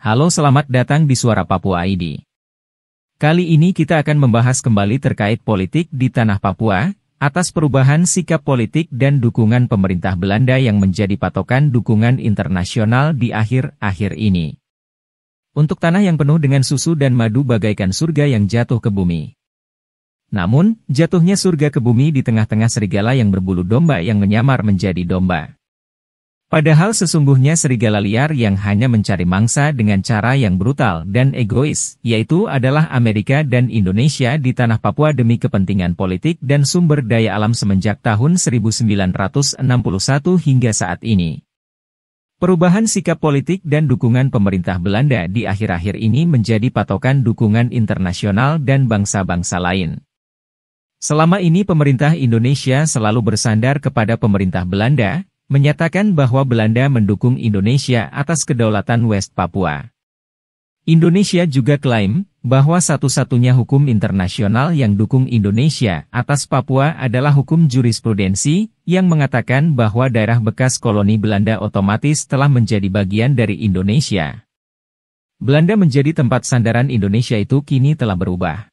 Halo, selamat datang di Suara Papua ID. Kali ini kita akan membahas kembali terkait politik di tanah Papua, atas perubahan sikap politik dan dukungan pemerintah Belanda yang menjadi patokan dukungan internasional di akhir-akhir ini. Untuk tanah yang penuh dengan susu dan madu bagaikan surga yang jatuh ke bumi. Namun, jatuhnya surga ke bumi di tengah-tengah serigala yang berbulu domba yang menyamar menjadi domba. Padahal sesungguhnya serigala liar yang hanya mencari mangsa dengan cara yang brutal dan egois, yaitu adalah Amerika dan Indonesia di tanah Papua demi kepentingan politik dan sumber daya alam semenjak tahun 1961 hingga saat ini. Perubahan sikap politik dan dukungan pemerintah Belanda di akhir-akhir ini menjadi patokan dukungan internasional dan bangsa-bangsa lain. Selama ini pemerintah Indonesia selalu bersandar kepada pemerintah Belanda, menyatakan bahwa Belanda mendukung Indonesia atas kedaulatan West Papua. Indonesia juga klaim bahwa satu-satunya hukum internasional yang dukung Indonesia atas Papua adalah hukum jurisprudensi yang mengatakan bahwa daerah bekas koloni Belanda otomatis telah menjadi bagian dari Indonesia. Belanda menjadi tempat sandaran Indonesia itu kini telah berubah.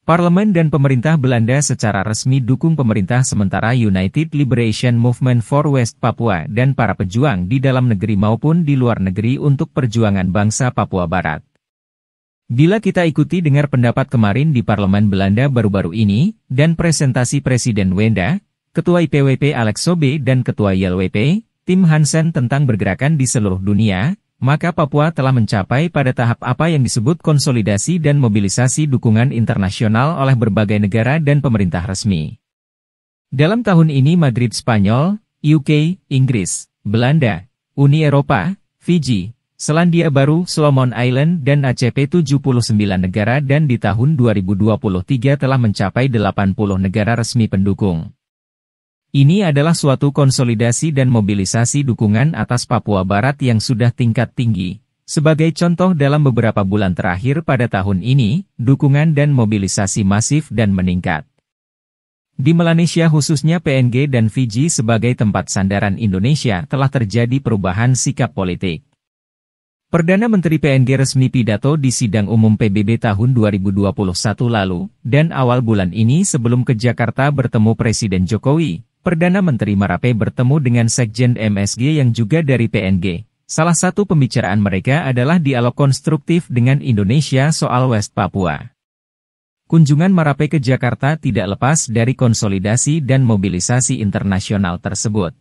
Parlemen dan pemerintah Belanda secara resmi dukung pemerintah sementara United Liberation Movement for West Papua dan para pejuang di dalam negeri maupun di luar negeri untuk perjuangan bangsa Papua Barat. Bila kita ikuti dengar pendapat kemarin di Parlemen Belanda baru-baru ini, dan presentasi Presiden Wenda, Ketua IPWP Alex Sobe dan Ketua YLWP, Tim Hansen tentang bergerakan di seluruh dunia, maka Papua telah mencapai pada tahap apa yang disebut konsolidasi dan mobilisasi dukungan internasional oleh berbagai negara dan pemerintah resmi. Dalam tahun ini Madrid Spanyol, UK, Inggris, Belanda, Uni Eropa, Fiji, Selandia Baru, Solomon Island dan ACP 79 negara dan di tahun 2023 telah mencapai 80 negara resmi pendukung. Ini adalah suatu konsolidasi dan mobilisasi dukungan atas Papua Barat yang sudah tingkat tinggi. Sebagai contoh dalam beberapa bulan terakhir pada tahun ini, dukungan dan mobilisasi masif dan meningkat. Di Melanesia khususnya PNG dan Fiji sebagai tempat sandaran Indonesia telah terjadi perubahan sikap politik. Perdana Menteri PNG resmi pidato di Sidang Umum PBB tahun 2021 lalu, dan awal bulan ini sebelum ke Jakarta bertemu Presiden Jokowi. Perdana Menteri Marape bertemu dengan Sekjen MSG yang juga dari PNG. Salah satu pembicaraan mereka adalah dialog konstruktif dengan Indonesia soal West Papua. Kunjungan Marape ke Jakarta tidak lepas dari konsolidasi dan mobilisasi internasional tersebut.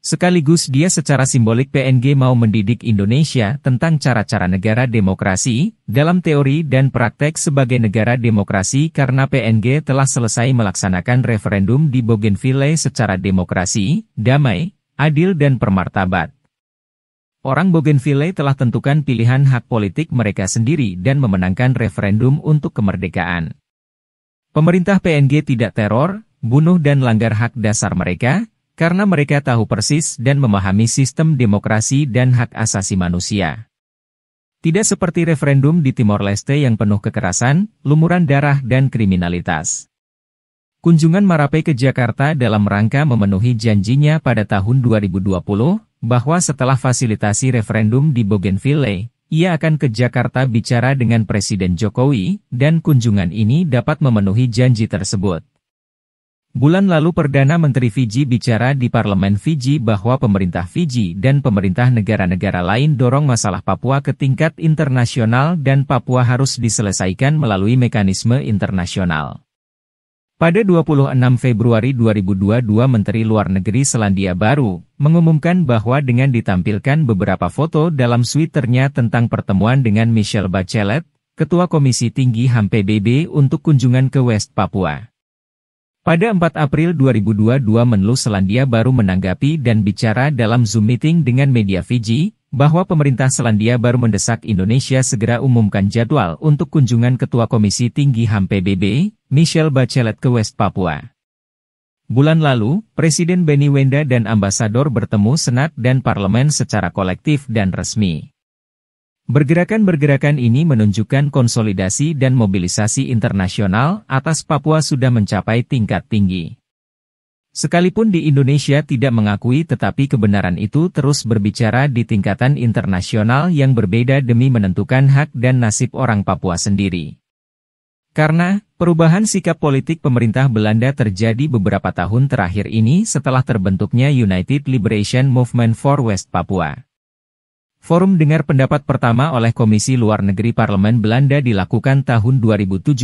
Sekaligus dia secara simbolik PNG mau mendidik Indonesia tentang cara-cara negara demokrasi, dalam teori dan praktek sebagai negara demokrasi karena PNG telah selesai melaksanakan referendum di Bougainville secara demokrasi, damai, adil dan bermartabat. Orang Bougainville telah tentukan pilihan hak politik mereka sendiri dan memenangkan referendum untuk kemerdekaan. Pemerintah PNG tidak teror, bunuh dan langgar hak dasar mereka, karena mereka tahu persis dan memahami sistem demokrasi dan hak asasi manusia. Tidak seperti referendum di Timor Leste yang penuh kekerasan, lumuran darah dan kriminalitas. Kunjungan Marape ke Jakarta dalam rangka memenuhi janjinya pada tahun 2020, bahwa setelah fasilitasi referendum di Bougainville, ia akan ke Jakarta bicara dengan Presiden Jokowi, dan kunjungan ini dapat memenuhi janji tersebut. Bulan lalu Perdana Menteri Fiji bicara di Parlemen Fiji bahwa pemerintah Fiji dan pemerintah negara-negara lain dorong masalah Papua ke tingkat internasional dan Papua harus diselesaikan melalui mekanisme internasional. Pada 26 Februari 2022 Menteri Luar Negeri Selandia Baru mengumumkan bahwa dengan ditampilkan beberapa foto dalam Twitternya tentang pertemuan dengan Michelle Bachelet, Ketua Komisi Tinggi HAM PBB untuk kunjungan ke West Papua. Pada 4 April 2022 Menlu Selandia Baru menanggapi dan bicara dalam Zoom meeting dengan media Fiji, bahwa pemerintah Selandia Baru mendesak Indonesia segera umumkan jadwal untuk kunjungan Ketua Komisi Tinggi HAM PBB, Michelle Bachelet ke West Papua. Bulan lalu, Presiden Benny Wenda dan Ambasador bertemu Senat dan Parlemen secara kolektif dan resmi. Bergerakan-bergerakan ini menunjukkan konsolidasi dan mobilisasi internasional atas Papua sudah mencapai tingkat tinggi. Sekalipun di Indonesia tidak mengakui, tetapi kebenaran itu terus berbicara di tingkatan internasional yang berbeda demi menentukan hak dan nasib orang Papua sendiri. Karena perubahan sikap politik pemerintah Belanda terjadi beberapa tahun terakhir ini setelah terbentuknya United Liberation Movement for West Papua. Forum dengar pendapat pertama oleh Komisi Luar Negeri Parlemen Belanda dilakukan tahun 2017,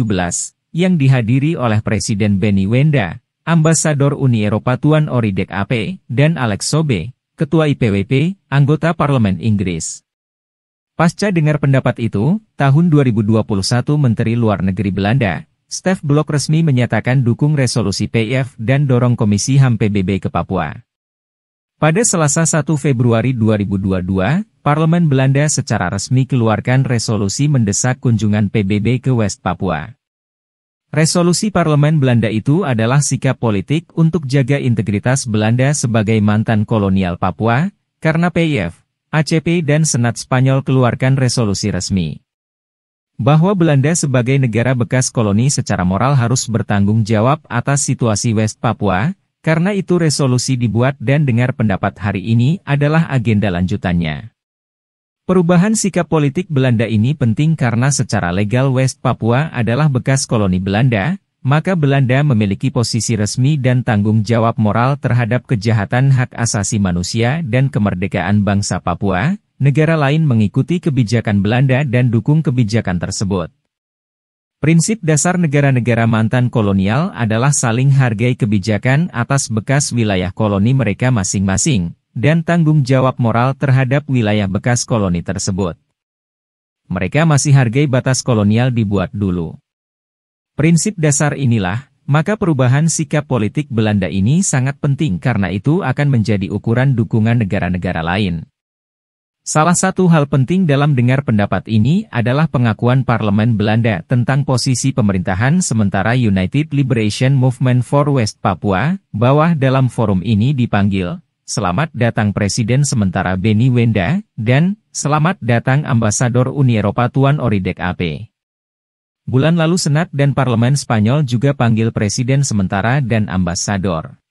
yang dihadiri oleh Presiden Benny Wenda, Ambasador Uni Eropa Tuan Oridek AP, dan Alex Sobe, Ketua IPWP, anggota Parlemen Inggris. Pasca dengar pendapat itu, tahun 2021 Menteri Luar Negeri Belanda, Stef Blok resmi menyatakan dukung resolusi PIF dan dorong Komisi HAM PBB ke Papua. Pada Selasa 1 Februari 2022, Parlemen Belanda secara resmi keluarkan resolusi mendesak kunjungan PBB ke West Papua. Resolusi Parlemen Belanda itu adalah sikap politik untuk jaga integritas Belanda sebagai mantan kolonial Papua, karena PIF, ACP dan Senat Spanyol keluarkan resolusi resmi bahwa Belanda sebagai negara bekas koloni secara moral harus bertanggung jawab atas situasi West Papua, karena itu resolusi dibuat dan dengar pendapat hari ini adalah agenda lanjutannya. Perubahan sikap politik Belanda ini penting karena secara legal West Papua adalah bekas koloni Belanda, maka Belanda memiliki posisi resmi dan tanggung jawab moral terhadap kejahatan hak asasi manusia dan kemerdekaan bangsa Papua. Negara lain mengikuti kebijakan Belanda dan dukung kebijakan tersebut. Prinsip dasar negara-negara mantan kolonial adalah saling hargai kebijakan atas bekas wilayah koloni mereka masing-masing, dan tanggung jawab moral terhadap wilayah bekas koloni tersebut. Mereka masih hargai batas kolonial dibuat dulu. Prinsip dasar inilah, maka perubahan sikap politik Belanda ini sangat penting karena itu akan menjadi ukuran dukungan negara-negara lain. Salah satu hal penting dalam dengar pendapat ini adalah pengakuan Parlemen Belanda tentang posisi pemerintahan sementara United Liberation Movement for West Papua, bahwa dalam forum ini dipanggil, "Selamat datang Presiden sementara Benny Wenda," dan "Selamat datang Ambasador Uni Eropa Tuan Oridek AP." Bulan lalu Senat dan Parlemen Spanyol juga panggil Presiden sementara dan Ambasador.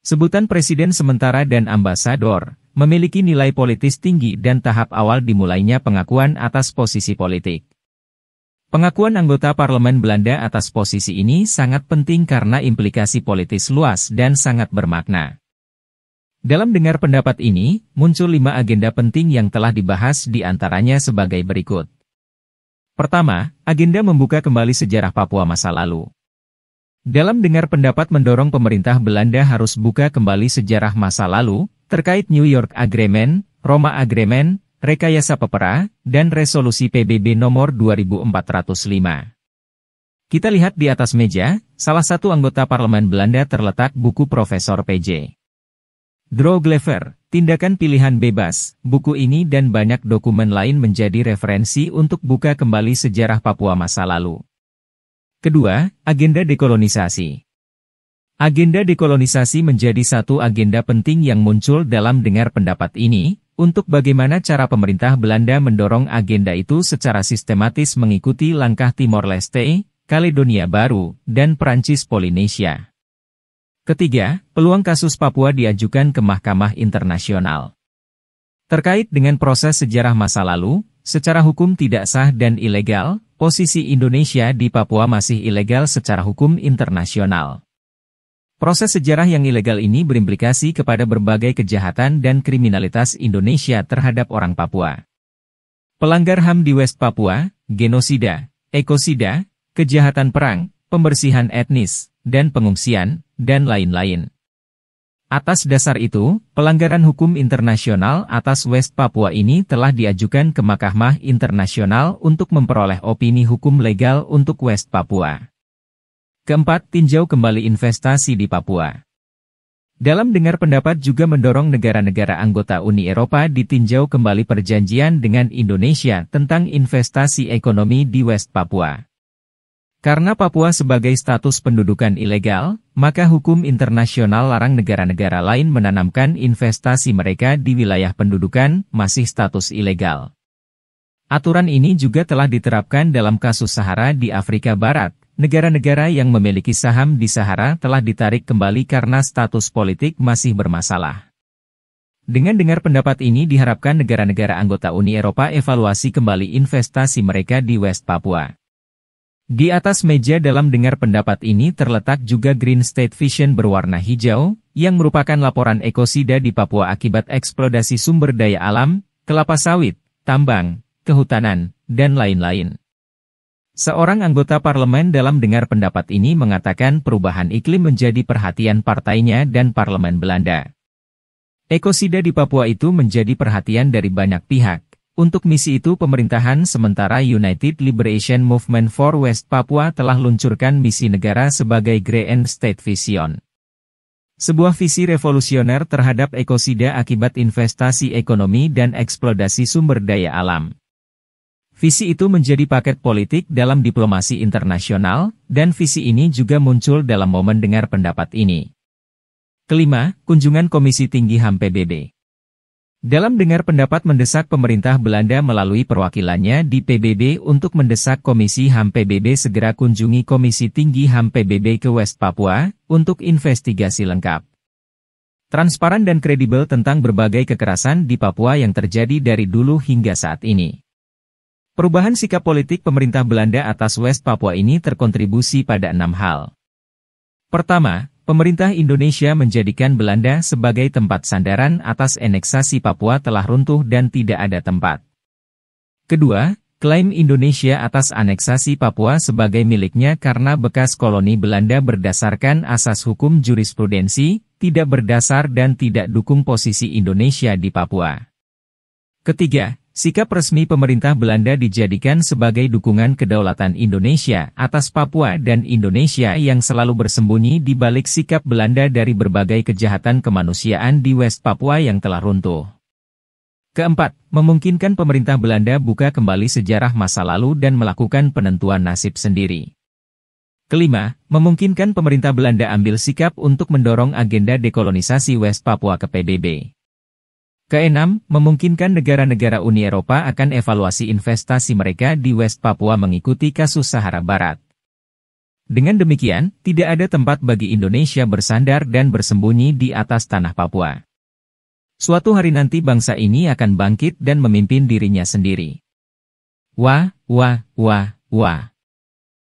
Sebutan Presiden sementara dan Ambasador memiliki nilai politis tinggi dan tahap awal dimulainya pengakuan atas posisi politik. Pengakuan anggota Parlemen Belanda atas posisi ini sangat penting karena implikasi politis luas dan sangat bermakna. Dalam dengar pendapat ini, muncul 5 agenda penting yang telah dibahas di antaranya sebagai berikut. Pertama, agenda membuka kembali sejarah Papua masa lalu. Dalam dengar pendapat mendorong pemerintah Belanda harus buka kembali sejarah masa lalu, terkait New York Agreement, Roma Agreement, Rekayasa Pepera, dan Resolusi PBB nomor 2405. Kita lihat di atas meja, salah satu anggota Parlemen Belanda terletak buku Profesor P.J. Droglever, Tindakan Pilihan Bebas. Buku ini dan banyak dokumen lain menjadi referensi untuk buka kembali sejarah Papua masa lalu. Kedua, agenda dekolonisasi. Agenda dekolonisasi menjadi satu agenda penting yang muncul dalam dengar pendapat ini, untuk bagaimana cara pemerintah Belanda mendorong agenda itu secara sistematis mengikuti langkah Timor Leste, Kaledonia Baru, dan Prancis Polinesia. Ketiga, peluang kasus Papua diajukan ke Mahkamah Internasional. Terkait dengan proses sejarah masa lalu, secara hukum tidak sah dan ilegal, posisi Indonesia di Papua masih ilegal secara hukum internasional. Proses sejarah yang ilegal ini berimplikasi kepada berbagai kejahatan dan kriminalitas Indonesia terhadap orang Papua. Pelanggar HAM di West Papua, genosida, ekosida, kejahatan perang, pembersihan etnis, dan pengungsian, dan lain-lain. Atas dasar itu, pelanggaran hukum internasional atas West Papua ini telah diajukan ke Mahkamah Internasional untuk memperoleh opini hukum legal untuk West Papua. Keempat, tinjau kembali investasi di Papua. Dalam dengar pendapat juga mendorong negara-negara anggota Uni Eropa ditinjau kembali perjanjian dengan Indonesia tentang investasi ekonomi di West Papua. Karena Papua sebagai status pendudukan ilegal, maka hukum internasional larang negara-negara lain menanamkan investasi mereka di wilayah pendudukan masih status ilegal. Aturan ini juga telah diterapkan dalam kasus Sahara di Afrika Barat. negara-negara yang memiliki saham di Sahara telah ditarik kembali karena status politik masih bermasalah. Dengan dengar pendapat ini diharapkan negara-negara anggota Uni Eropa evaluasi kembali investasi mereka di West Papua. Di atas meja dalam dengar pendapat ini terletak juga Green State Vision berwarna hijau, yang merupakan laporan ekosida di Papua akibat eksplorasi sumber daya alam, kelapa sawit, tambang, kehutanan, dan lain-lain. Seorang anggota parlemen dalam dengar pendapat ini mengatakan perubahan iklim menjadi perhatian partainya dan parlemen Belanda. Ekosida di Papua itu menjadi perhatian dari banyak pihak. Untuk misi itu pemerintahan sementara United Liberation Movement for West Papua telah luncurkan misi negara sebagai Green State Vision. Sebuah visi revolusioner terhadap ekosida akibat investasi ekonomi dan eksploitasi sumber daya alam. Visi itu menjadi paket politik dalam diplomasi internasional, dan visi ini juga muncul dalam momen dengar pendapat ini. Kelima, kunjungan Komisi Tinggi HAM PBB. Dalam dengar pendapat mendesak pemerintah Belanda melalui perwakilannya di PBB untuk mendesak Komisi HAM PBB segera kunjungi Komisi Tinggi HAM PBB ke West Papua, untuk investigasi lengkap, transparan dan kredibel tentang berbagai kekerasan di Papua yang terjadi dari dulu hingga saat ini. Perubahan sikap politik pemerintah Belanda atas West Papua ini terkontribusi pada 6 hal. Pertama, pemerintah Indonesia menjadikan Belanda sebagai tempat sandaran atas aneksasi Papua telah runtuh dan tidak ada tempat. Kedua, klaim Indonesia atas aneksasi Papua sebagai miliknya karena bekas koloni Belanda berdasarkan asas hukum jurisprudensi, tidak berdasar dan tidak dukung posisi Indonesia di Papua. Ketiga, sikap resmi pemerintah Belanda dijadikan sebagai dukungan kedaulatan Indonesia atas Papua dan Indonesia yang selalu bersembunyi di balik sikap Belanda dari berbagai kejahatan kemanusiaan di West Papua yang telah runtuh. Keempat, memungkinkan pemerintah Belanda buka kembali sejarah masa lalu dan melakukan penentuan nasib sendiri. Kelima, memungkinkan pemerintah Belanda ambil sikap untuk mendorong agenda dekolonisasi West Papua ke PBB. Keenam, memungkinkan negara-negara Uni Eropa akan evaluasi investasi mereka di West Papua mengikuti kasus Sahara Barat. Dengan demikian, tidak ada tempat bagi Indonesia bersandar dan bersembunyi di atas tanah Papua. Suatu hari nanti bangsa ini akan bangkit dan memimpin dirinya sendiri. Wah, wah, wah, wah.